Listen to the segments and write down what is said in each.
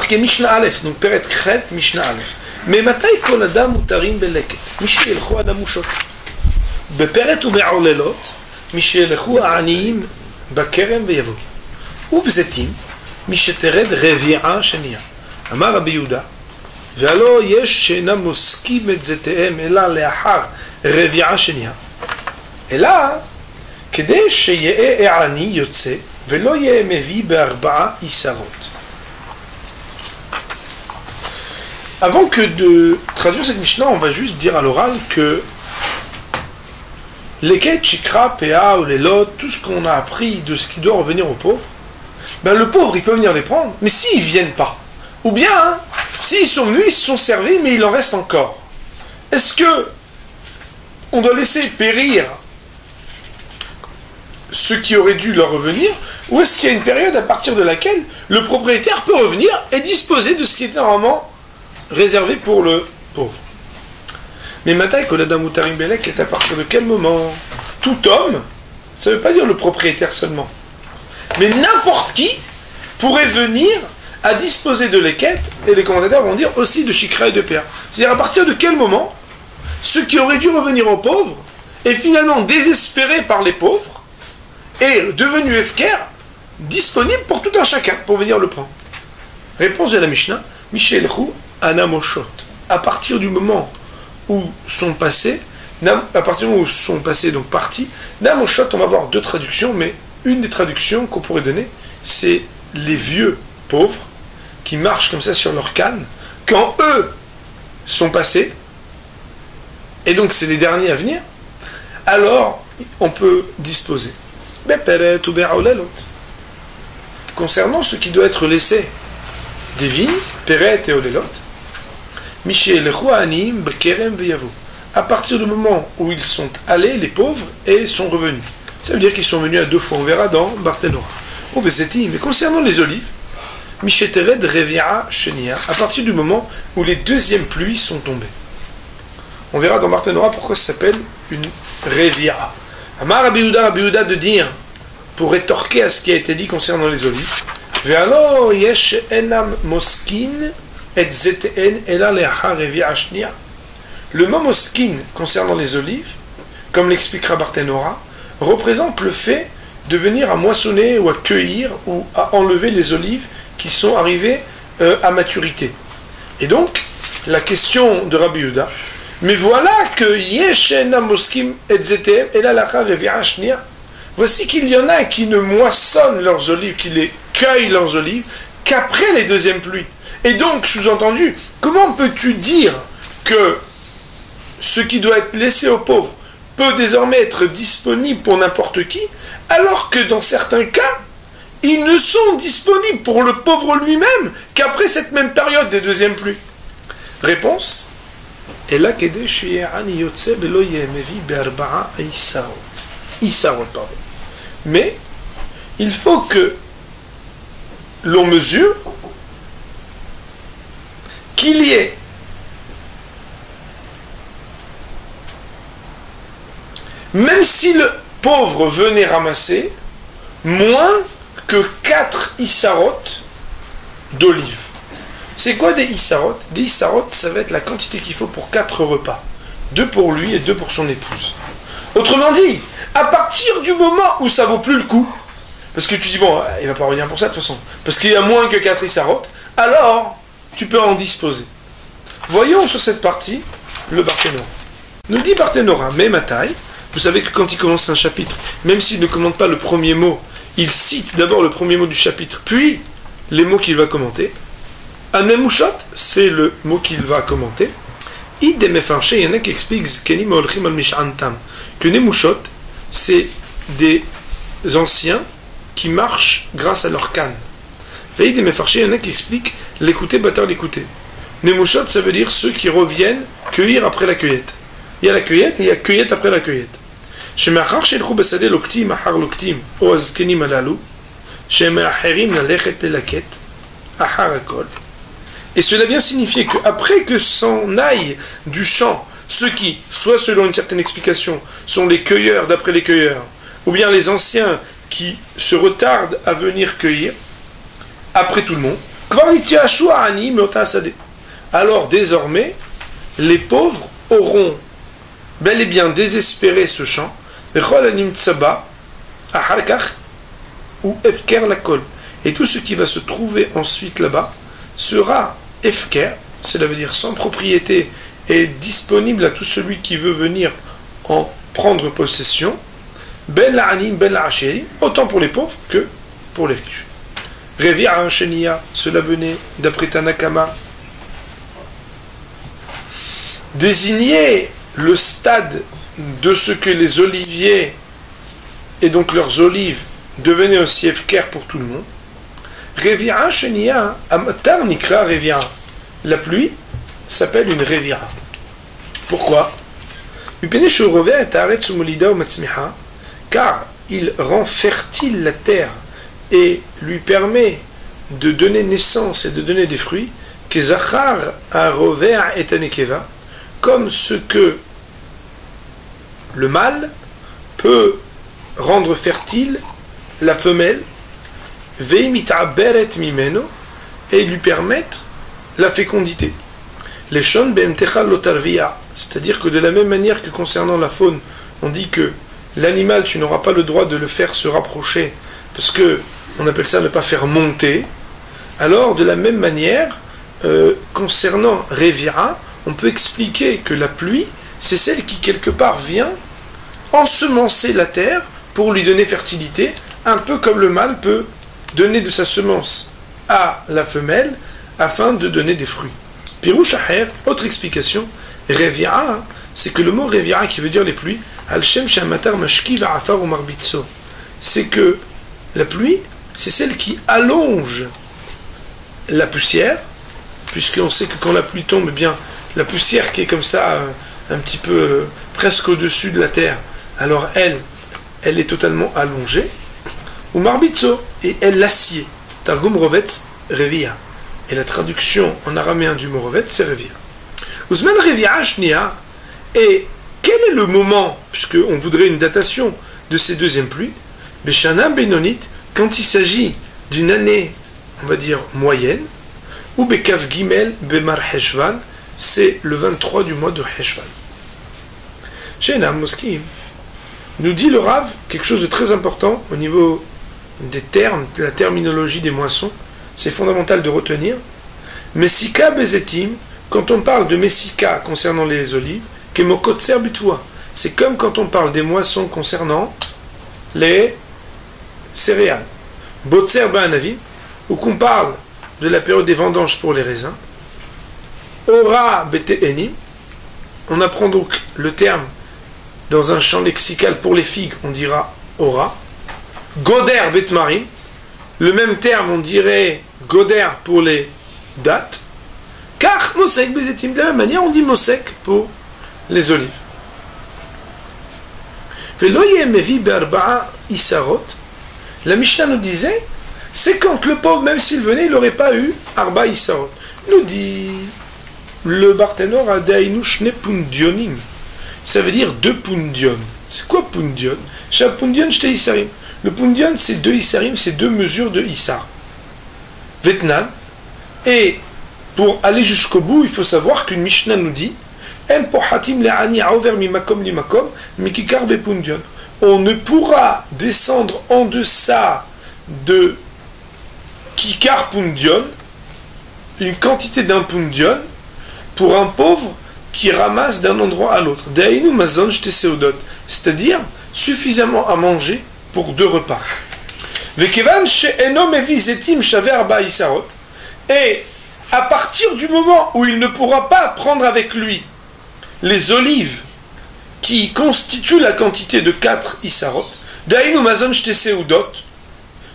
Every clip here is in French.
marqué Mishnah Aleph, donc Peret Kret, Mishnah Aleph. Mais Matai Kol Adam Mutarim Beleket, Mishielchu Adamushot. Beperet Ube'olelot, Mishielchu A'aniyim, Bakerem Veyavog. Ubzetim, Mishetered Revi'a Shenia. Amar Rabbi Yehuda, Ve'alo yesh she'enam moskim et zetehem, ela le'achar Revi'a Shenia. Ela, כדי שיהיה עני יוצא ולא יהיה מביא בארבעה איסרות. Avant que de traduire cette Mishnah, on va juste dire à l'oral que les quêtes, chikra, péa ou les lots, tout ce qu'on a appris de ce qui doit revenir aux pauvres, ben le pauvre il peut venir les prendre, mais s'ils ne viennent pas, ou bien s'ils sont venus, ils se sont servis, mais il en reste encore. Est-ce que on doit laisser périr ce qui aurait dû leur revenir, ou est-ce qu'il y a une période à partir de laquelle le propriétaire peut revenir et disposer de ce qui était normalement réservé pour le pauvre? Mais Matai Koladam Mutarim Belek est à partir de quel moment? Tout homme, ça ne veut pas dire le propriétaire seulement, mais n'importe qui pourrait venir à disposer de l'équette, et les commentateurs vont dire aussi de Shikra et de Péa. C'est-à-dire à partir de quel moment ce qui aurait dû revenir aux pauvres est finalement désespéré par les pauvres est devenu Efker, disponible pour tout un chacun, pour venir le prendre. Réponse de la Mishnah, Mishelchu Anamoshot. À partir du moment où sont passés, donc partis, Namoshot, on va voir deux traductions, mais une des traductions qu'on pourrait donner, c'est les vieux pauvres qui marchent comme ça sur leur canne, quand eux sont passés, et donc c'est les derniers à venir, alors on peut disposer. Concernant ce qui doit être laissé des vignes, Peret et Olelot, à partir du moment où ils sont allés, les pauvres, et sont revenus. Ça veut dire qu'ils sont venus à deux fois, on verra dans Barthénora. Mais concernant les olives, Mishetered Revi'a Shenia, à partir du moment où les deuxièmes pluies sont tombées. On verra dans Barthénora pourquoi ça s'appelle une Revi'a. Amar Rabbi Yehuda de dire, pour rétorquer à ce qui a été dit concernant les olives, Ve'alo yesh enam moskin et zeten ela le'achar revi'a shnia. Le mot moskin concernant les olives, comme l'expliquera Barthénora, représente le fait de venir à moissonner ou à cueillir ou à enlever les olives qui sont arrivées à maturité. Et donc, la question de Rabbi Yehuda, mais voilà que Yeshena Moskim et Zetem et la Lacha Revi'a Shnia. Voici qu'il y en a qui ne moissonnent leurs olives, qui les cueillent leurs olives, qu'après les deuxièmes pluies. Et donc, sous-entendu, comment peux-tu dire que ce qui doit être laissé aux pauvres peut désormais être disponible pour n'importe qui, alors que dans certains cas, ils ne sont disponibles pour le pauvre lui-même qu'après cette même période des deuxièmes pluies? Réponse. Mais il faut que l'on mesure qu'il y ait même si le pauvre venait ramasser moins que 4 Issarot d'olives. C'est quoi des Issarot? Des Issarot, ça va être la quantité qu'il faut pour 4 repas. 2 pour lui et 2 pour son épouse. Autrement dit, à partir du moment où ça vaut plus le coup, parce que tu dis, bon, il va pas revenir pour ça de toute façon, parce qu'il y a moins que 4 Issarot, alors tu peux en disposer. Voyons sur cette partie le Barthénora. Nous dit Barthénora, mais Matai, vous savez que quand il commence un chapitre, même s'il ne commente pas le premier mot, il cite d'abord le premier mot du chapitre, puis les mots qu'il va commenter. Anemushot, c'est le mot qu'il va commenter. Il y en a qui expliquent que Nemushot, c'est des anciens qui marchent grâce à leur canne. Il y en a qui expliquent l'écouter, bâtard l'écouter. Nemushot, ça veut dire ceux qui reviennent cueillir après la cueillette. Il y a la cueillette et il y a cueillette après la cueillette. Et cela vient signifier qu'après que s'en aillent du champ, ceux qui, soit selon une certaine explication, sont les cueilleurs d'après les cueilleurs, ou bien les anciens qui se retardent à venir cueillir, après tout le monde, Alors désormais, les pauvres auront bel et bien désespéré ce champ, et tout ce qui va se trouver ensuite là-bas sera efker, cela veut dire sans propriété et disponible à tout celui qui veut venir en prendre possession, autant pour les pauvres que pour les riches. Revi'a Shenia, cela venait d'après Tanakama, désigner le stade de ce que les oliviers et donc leurs olives devenaient aussi efker pour tout le monde. Revi'a Shenia, Amatar Nikra Revi'a. La pluie s'appelle une Revi'a. Pourquoi? Car il rend fertile la terre et lui permet de donner naissance et de donner des fruits, comme ce que le mâle peut rendre fertile la femelle, et lui permettre la fécondité. C'est-à-dire que de la même manière que concernant la faune, on dit que l'animal, tu n'auras pas le droit de le faire se rapprocher, parce que on appelle ça ne pas faire monter. Alors, de la même manière, concernant Revira, on peut expliquer que la pluie, c'est celle qui quelque part vient ensemencer la terre pour lui donner fertilité, un peu comme le mâle peut donner de sa semence à la femelle afin de donner des fruits. Pirouche Aher, autre explication, Revira, c'est que le mot Revira qui veut dire les pluies, c'est que la pluie, c'est celle qui allonge la poussière, puisqu'on sait que quand la pluie tombe, eh bien, la poussière qui est comme ça, un petit peu presque au-dessus de la terre, alors elle est totalement allongée, ou marbitzo, et elle l'acier. Targum Rovetz, Revia. Et la traduction en araméen du mot Rovetz, c'est Revia. Ouzmen Revia Shnia, et quel est le moment, puisqu'on voudrait une datation de ces deuxièmes pluies, Beshana Benonit, quand il s'agit d'une année, on va dire, moyenne, ou Bekav Gimel Bemar Heshvan, c'est le 23 du mois de Heshvan. Shena Moskim nous dit le Rav quelque chose de très important au niveau des termes, de la terminologie des moissons, c'est fondamental de retenir. Messika Bezetim, quand on parle de Messika concernant les olives, Kemokotser Bitwa, c'est comme quand on parle des moissons concernant les céréales. Botser Ba'anavim, ou qu'on parle de la période des vendanges pour les raisins. Ora Bete Enim, on apprend donc le terme dans un champ lexical pour les figues, on dira Ora. Goder Bet Marim, le même terme on dirait Goder pour les dattes. Car Mosek Bezetim, de la même manière on dit Mosek pour les olives. La Mishnah nous disait, c'est quand le pauvre, même s'il venait, il n'aurait pas eu Arba Isarot. Nous dit le Barthénor Adainu Shne Pundionim. Ça veut dire 2 pundion. C'est quoi pundion? Chaque pundion, j'étais Issarim. Le pundion, c'est 2 Issarim, c'est 2 mesures de Issar. Vetnan. Et pour aller jusqu'au bout, il faut savoir qu'une Mishnah nous dit on ne pourra descendre en deçà de Kikar Pundion, une quantité d'un Pundion, pour un pauvre qui ramasse d'un endroit à l'autre. C'est-à-dire suffisamment à manger pour 2 repas. Et à partir du moment où il ne pourra pas prendre avec lui les olives qui constituent la quantité de 4 Isarot,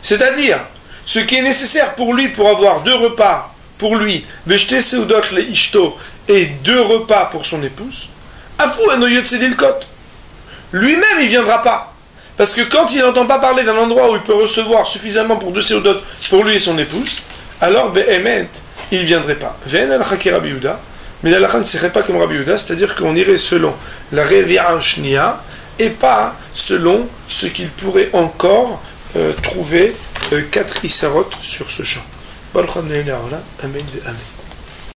c'est-à-dire ce qui est nécessaire pour lui pour avoir 2 repas pour lui, et 2 repas pour son épouse, lui-même il ne viendra pas. Parce que quand il n'entend pas parler d'un endroit où il peut recevoir suffisamment pour 2 seudot pour lui et son épouse, alors Behemet, il ne viendrait pas. Mais la halakha ne serait pas comme Rabbi Yehuda, c'est-à-dire qu'on irait selon la Revi'a Shnia et pas selon ce qu'il pourrait encore trouver 4 Isarot sur ce champ. Baruch Adonai Le'olam. Amen ve Amen.